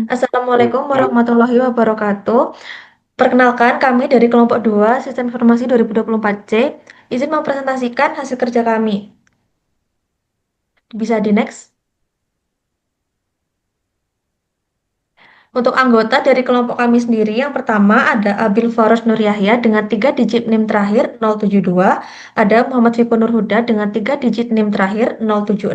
Assalamualaikum Halo, warahmatullahi wabarakatuh. Perkenalkan, kami dari kelompok 2 Sistem Informasi 2024C izin mempresentasikan hasil kerja kami. Bisa di next. Untuk anggota dari kelompok kami sendiri, yang pertama ada Abil Faros Nur Yahya dengan 3 digit NIM terakhir 072, ada Muhammad Fikun Nur Huda dengan 3 digit NIM terakhir 076,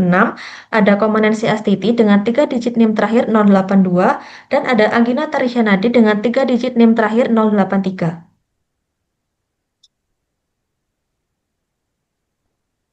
ada Komanensi Astiti dengan 3 digit NIM terakhir 082, dan ada Anggina Tarisyanadi dengan 3 digit NIM terakhir 083.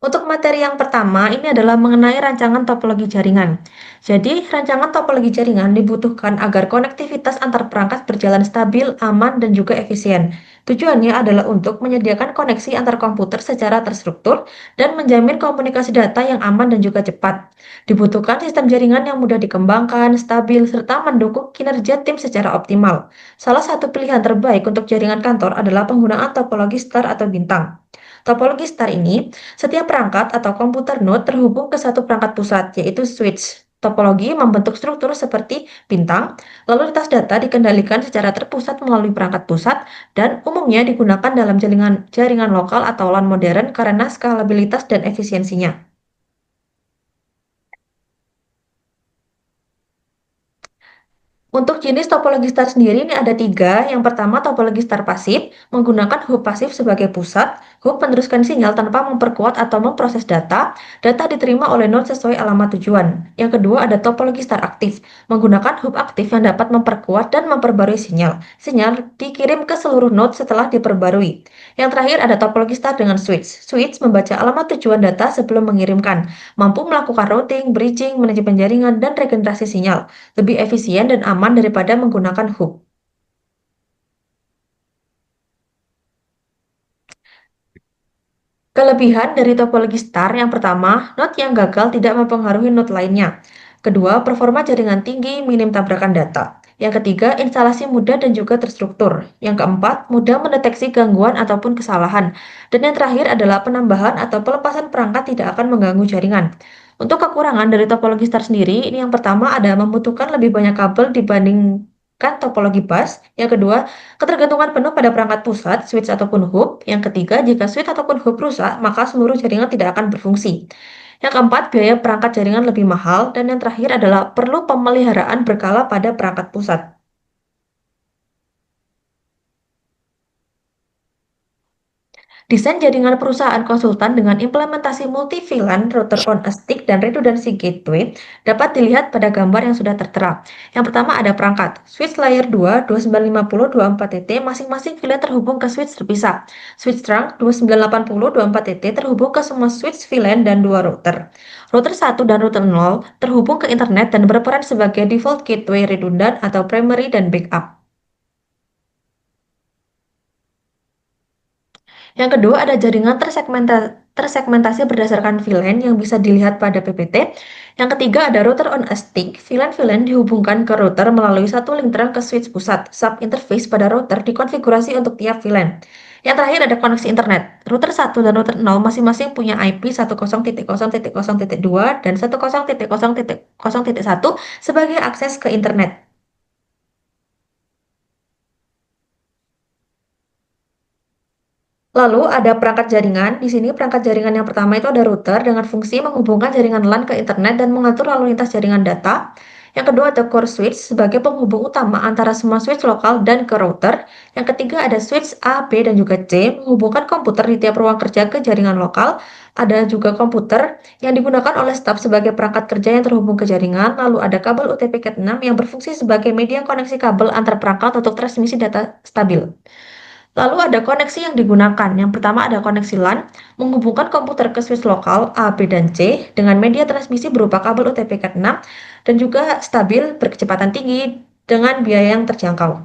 Untuk materi yang pertama, ini adalah mengenai rancangan topologi jaringan. Jadi, rancangan topologi jaringan dibutuhkan agar konektivitas antar perangkat berjalan stabil, aman, dan juga efisien. Tujuannya adalah untuk menyediakan koneksi antar komputer secara terstruktur dan menjamin komunikasi data yang aman dan juga cepat. Dibutuhkan sistem jaringan yang mudah dikembangkan, stabil, serta mendukung kinerja tim secara optimal. Salah satu pilihan terbaik untuk jaringan kantor adalah penggunaan topologi star atau bintang. Topologi star ini setiap perangkat atau komputer node terhubung ke satu perangkat pusat, yaitu switch. Topologi membentuk struktur seperti bintang, lalu lintas data dikendalikan secara terpusat melalui perangkat pusat, dan umumnya digunakan dalam jaringan lokal atau LAN modern karena skalabilitas dan efisiensinya. Untuk jenis topologi star sendiri ini ada tiga. Yang pertama topologi star pasif, menggunakan hub pasif sebagai pusat. Hub meneruskan sinyal tanpa memperkuat atau memproses data. Data diterima oleh node sesuai alamat tujuan. Yang kedua ada topologi star aktif, menggunakan hub aktif yang dapat memperkuat dan memperbarui sinyal. Sinyal dikirim ke seluruh node setelah diperbarui. Yang terakhir ada topologi star dengan switch. Switch membaca alamat tujuan data sebelum mengirimkan, mampu melakukan routing, bridging, manajemen jaringan, dan regenerasi sinyal lebih efisien dan aman daripada menggunakan hub. Kelebihan dari topologi star yang pertama, node yang gagal tidak mempengaruhi node lainnya. Kedua, performa jaringan tinggi, minim tabrakan data. Yang ketiga, instalasi mudah dan juga terstruktur. Yang keempat, mudah mendeteksi gangguan ataupun kesalahan. Dan yang terakhir adalah penambahan atau pelepasan perangkat tidak akan mengganggu jaringan. Untuk kekurangan dari topologi star sendiri, ini yang pertama ada membutuhkan lebih banyak kabel dibandingkan topologi bus. Yang kedua, ketergantungan penuh pada perangkat pusat, switch ataupun hub. Yang ketiga, jika switch ataupun hub rusak, maka seluruh jaringan tidak akan berfungsi. Yang keempat, biaya perangkat jaringan lebih mahal. Dan yang terakhir adalah perlu pemeliharaan berkala pada perangkat pusat. Desain jaringan perusahaan konsultan dengan implementasi multi-VLAN, router on a stick, dan redundancy gateway dapat dilihat pada gambar yang sudah tertera. Yang pertama ada perangkat. Switch layer 2, 2950, 24TT, masing-masing VLAN terhubung ke switch terpisah. Switch trunk 2980, 24TT terhubung ke semua switch VLAN dan dua router. Router 1 dan router 0 terhubung ke internet dan berperan sebagai default gateway redundant atau primary dan backup. Yang kedua ada jaringan tersegmentasi berdasarkan VLAN yang bisa dilihat pada PPT. Yang ketiga ada router on a stick. VLAN-VLAN dihubungkan ke router melalui satu link trunk ke switch pusat. Sub-interface pada router dikonfigurasi untuk tiap VLAN. Yang terakhir ada koneksi internet. Router 1 dan router 0 masing-masing punya IP 10.0.0.2 dan 10.0.0.1 sebagai akses ke internet. Lalu ada perangkat jaringan. Di sini perangkat jaringan yang pertama itu ada router dengan fungsi menghubungkan jaringan LAN ke internet dan mengatur lalu lintas jaringan data. Yang kedua ada core switch sebagai penghubung utama antara semua switch lokal dan ke router. Yang ketiga ada switch A, B, dan juga C menghubungkan komputer di tiap ruang kerja ke jaringan lokal. Ada juga komputer yang digunakan oleh staf sebagai perangkat kerja yang terhubung ke jaringan. Lalu ada kabel UTP Cat6 yang berfungsi sebagai media koneksi kabel antar perangkat untuk transmisi data stabil. Lalu ada koneksi yang digunakan. Yang pertama ada koneksi LAN, menghubungkan komputer ke switch lokal A, B, dan C dengan media transmisi berupa kabel UTP Cat6 dan juga stabil berkecepatan tinggi dengan biaya yang terjangkau.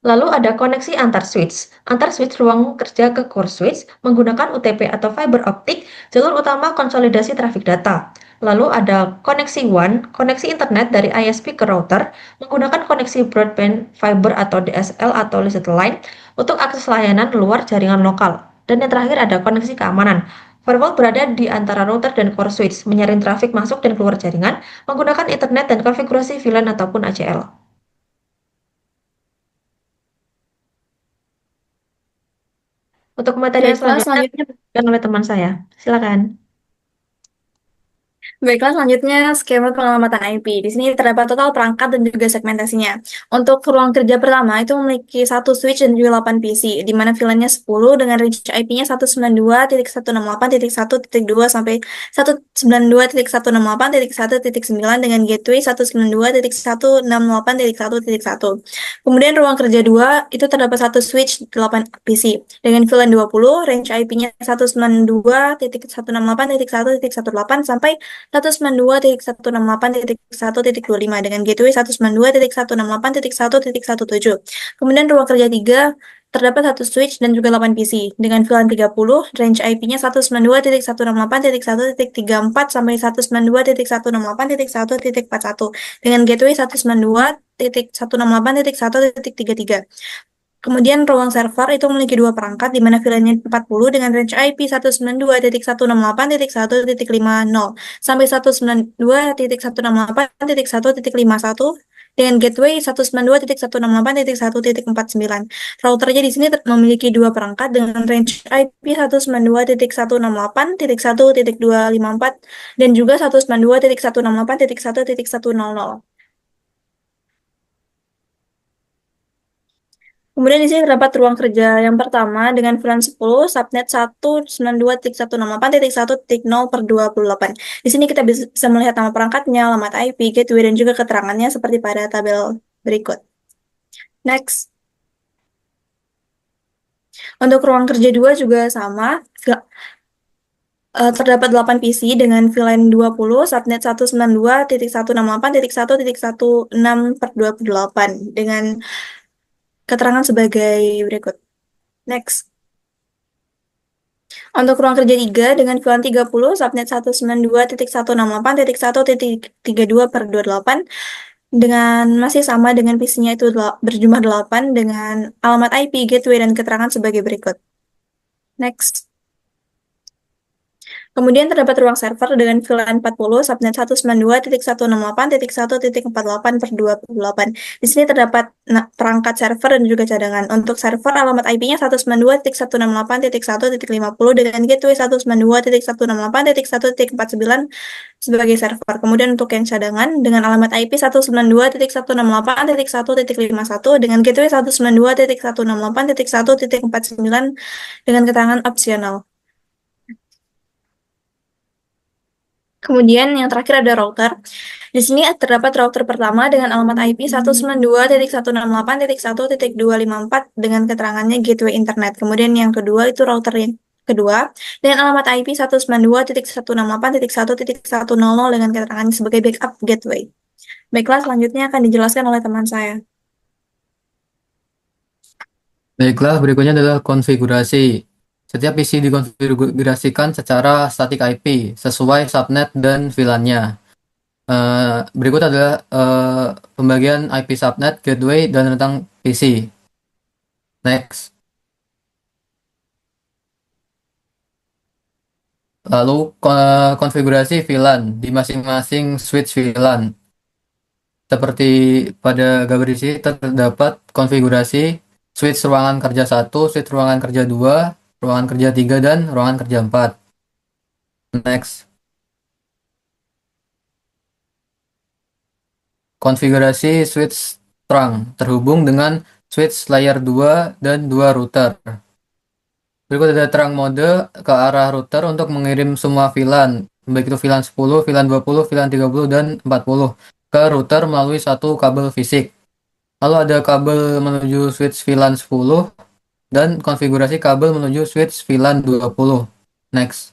Lalu ada koneksi antar switch. Antar switch ruang kerja ke core switch menggunakan UTP atau fiber optik, jalur utama konsolidasi trafik data. Lalu ada koneksi WAN, koneksi internet dari ISP ke router, menggunakan koneksi broadband fiber atau DSL atau listrik line untuk akses layanan luar jaringan lokal. Dan yang terakhir ada koneksi keamanan. Firewall berada di antara router dan core switch, menyaring trafik masuk dan keluar jaringan, menggunakan internet dan konfigurasi VLAN ataupun ACL. Untuk materi yang Baiklah, selanjutnya, selanjutnya disampaikan oleh teman saya. Silakan. Baiklah, selanjutnya skema pengelamatan IP. Di sini terdapat total perangkat dan juga segmentasinya. Untuk ruang kerja pertama itu memiliki satu switch dan juga 8 PC, di mana VLAN-nya 10 dengan range IP-nya 192.168.1.2 sampai 192.168.1.9 dengan gateway 192.168.1.1. Kemudian ruang kerja 2 itu terdapat satu switch 8 PC dengan VLAN 20, range IP-nya 192.168.1.18 sampai 192.168.1.25 dengan gateway 192.168.1.17. Kemudian ruang kerja 3 terdapat satu switch dan juga 8 PC dengan VLAN 30, range IP-nya 192.168.1.34 sampai 192.168.1.41 dengan gateway 192.168.1.33. Kemudian ruang server itu memiliki dua perangkat di mana VLAN-nya 40 dengan range IP 192.168.1.50 sampai 192.168.1.51 dengan gateway 192.168.1.49. Routernya di sini memiliki dua perangkat dengan range IP 192.168.1.254 dan juga 192.168.1.100. Kemudian di sini terdapat ruang kerja yang pertama dengan VLAN 10, subnet 192.168.1.0/28. Di sini kita bisa melihat nama perangkatnya, alamat IP, gateway, dan juga keterangannya seperti pada tabel berikut. Next. Untuk ruang kerja 2 juga sama. Terdapat 8 PC dengan VLAN 20, subnet 192.168.1.16/28 dengan keterangan sebagai berikut. Next. Untuk ruang kerja 3 dengan VLAN 30, subnet 192.168.1.32/28 dengan masih sama dengan PC-nya itu berjumlah 8 dengan alamat IP, gateway, dan keterangan sebagai berikut. Next. Kemudian terdapat ruang server dengan VLAN 40, subnet 192.168.1.48/28. Di sini terdapat perangkat server dan juga cadangan. Untuk server, alamat IP-nya 192.168.1.50 dengan gateway 192.168.1.49 sebagai server. Kemudian untuk yang cadangan, dengan alamat IP 192.168.1.51 dengan gateway 192.168.1.49 dengan keterangan opsional. Kemudian yang terakhir ada router. Di sini terdapat router pertama dengan alamat IP 192.168.1.254 dengan keterangannya gateway internet. Kemudian yang kedua itu router yang kedua dengan alamat IP 192.168.1.100 dengan keterangannya sebagai backup gateway. Baiklah, selanjutnya akan dijelaskan oleh teman saya. Baiklah, berikutnya adalah konfigurasi. Setiap PC dikonfigurasikan secara static IP sesuai subnet dan VLAN-nya. Berikut adalah pembagian IP subnet, gateway, dan rentang PC. Next. Lalu konfigurasi VLAN di masing-masing switch VLAN. Seperti pada gambar di sini terdapat konfigurasi switch ruangan kerja 1, switch ruangan kerja 2, ruangan kerja 3, dan ruangan kerja 4. Next. Konfigurasi switch trunk terhubung dengan switch layer 2 dan 2 router. Berikut ada trunk mode ke arah router untuk mengirim semua VLAN, baik itu VLAN 10, VLAN 20, VLAN 30, dan 40 ke router melalui satu kabel fisik. Lalu ada kabel menuju switch VLAN 10 dan konfigurasi kabel menuju switch VLAN 20. Next.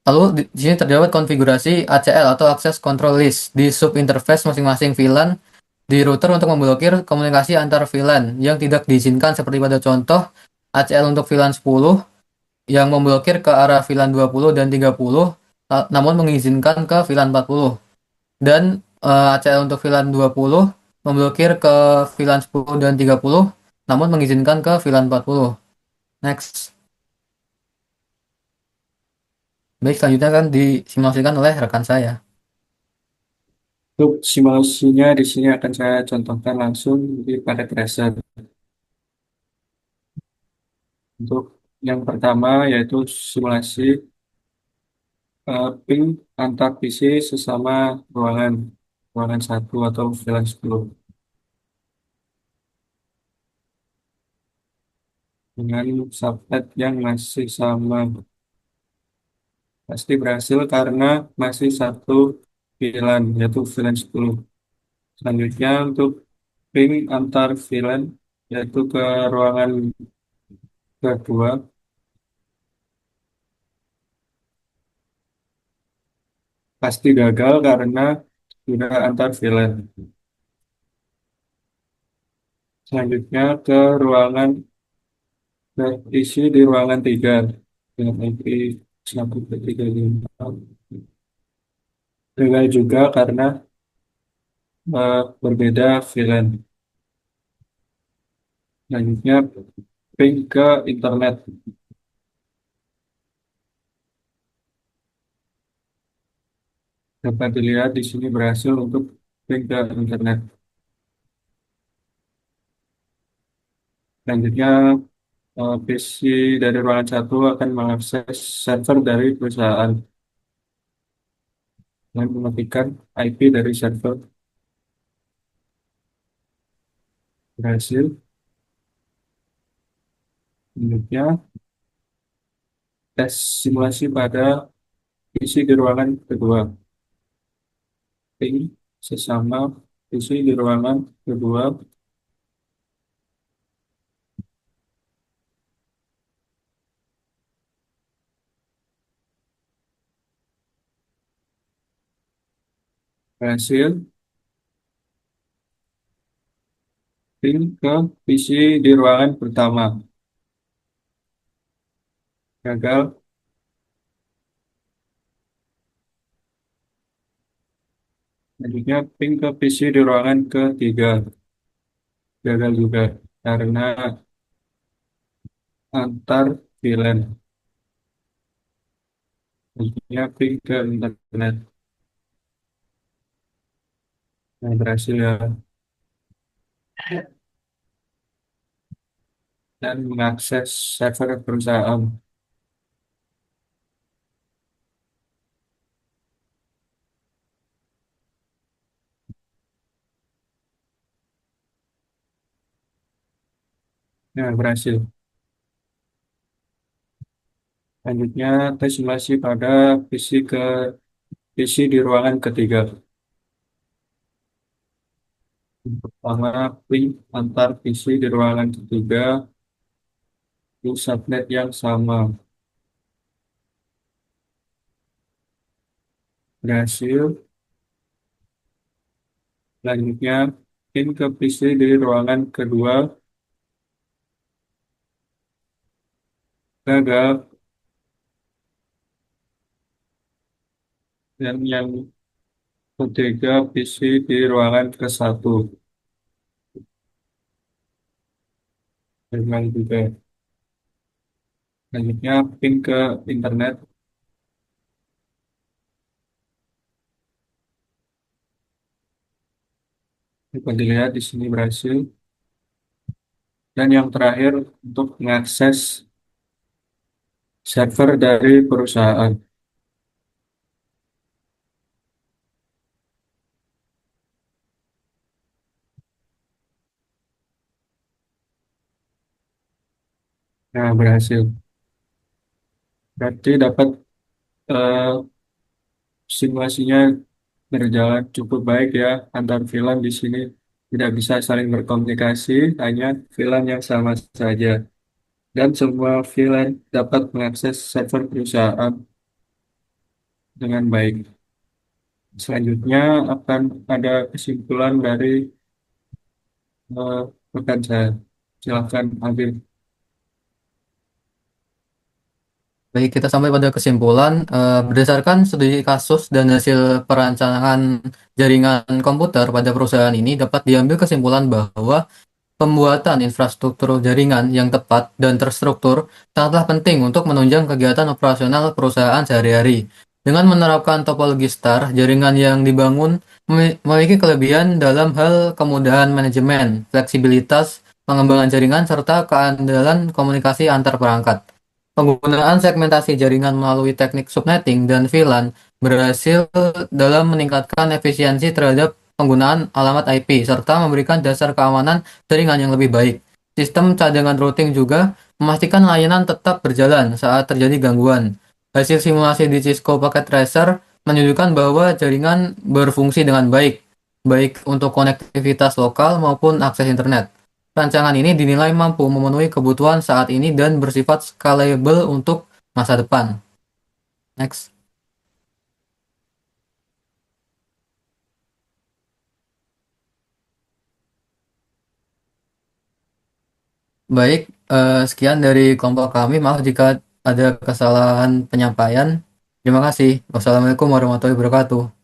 Lalu di sini terdapat konfigurasi ACL atau Access Control List di subinterface masing-masing VLAN di router untuk memblokir komunikasi antar VLAN yang tidak diizinkan seperti pada contoh ACL untuk VLAN 10 yang memblokir ke arah VLAN 20 dan 30 namun mengizinkan ke VLAN 40 dan ACL untuk VLAN 20 memblokir ke VLAN 10 dan 30 namun mengizinkan ke VLAN 40. Next. Baik, selanjutnya akan disimulasikan oleh rekan saya. Untuk simulasinya di sini akan saya contohkan langsung di pada tracer. Untuk yang pertama yaitu simulasi ping antar PC sesama ruangan ruangan 1 atau VLAN 10 dengan subnet yang masih sama. Pasti berhasil karena masih satu VLAN yaitu VLAN 10. Selanjutnya untuk ping antar VLAN yaitu ke ruangan kedua pasti gagal karena sudah antar VLAN. Selanjutnya ke ruangan terisi di ruangan 3 dengan IP 1.3.5. Gagal juga karena berbeda VLAN. Selanjutnya ping ke internet. Dapat dilihat di sini berhasil untuk ping ke internet. Selanjutnya PC dari ruangan 1 akan mengakses server dari perusahaan dan mematikan IP dari server. Berhasil. Selanjutnya tes simulasi pada PC di ruangan kedua. Ping sesama PC di ruangan kedua berhasil. Ping ke PC di ruangan pertama. Gagal. Selanjutnya ping ke PC di ruangan ketiga. Gagal juga karena antar VLAN. Selanjutnya ping ke internet. Yang berhasil ya. Dan mengakses server perusahaan. Nah, berhasil. Selanjutnya tes simulasi pada PC di ruangan ketiga. Pertama, ping antar PC di ruangan ketiga di subnet yang sama. Berhasil. Selanjutnya, pin ke PC di ruangan kedua. Gagal. Dan yang ketiga, PC di ruangan ke-1. Gagal juga. Selanjutnya, pin ke internet. Dapat dilihat di sini berhasil. Dan yang terakhir, untuk mengakses server dari perusahaan. Nah, berhasil. Berarti dapat eh, simulasinya berjalan cukup baik ya. Antar VLAN di sini tidak bisa saling berkomunikasi, hanya VLAN yang sama saja. Dan semua VLAN dapat mengakses server perusahaan dengan baik. Selanjutnya akan ada kesimpulan dari rekan saya. Silakan ambil. Baik, kita sampai pada kesimpulan berdasarkan studi kasus dan hasil perancangan jaringan komputer pada perusahaan ini dapat diambil kesimpulan bahwa Pembuatan infrastruktur jaringan yang tepat dan terstruktur sangatlah penting untuk menunjang kegiatan operasional perusahaan sehari-hari. Dengan menerapkan topologi star, jaringan yang dibangun memiliki kelebihan dalam hal kemudahan manajemen, fleksibilitas, pengembangan jaringan, serta keandalan komunikasi antar perangkat. Penggunaan segmentasi jaringan melalui teknik subnetting dan VLAN berhasil dalam meningkatkan efisiensi terhadap penggunaan alamat IP, serta memberikan dasar keamanan jaringan yang lebih baik. Sistem cadangan routing juga memastikan layanan tetap berjalan saat terjadi gangguan. Hasil simulasi di Cisco Packet Tracer menunjukkan bahwa jaringan berfungsi dengan baik, baik untuk konektivitas lokal maupun akses internet. Rancangan ini dinilai mampu memenuhi kebutuhan saat ini dan bersifat scalable untuk masa depan. Next. Baik, sekian dari kelompok kami. Maaf jika ada kesalahan penyampaian. Terima kasih. Wassalamualaikum warahmatullahi wabarakatuh.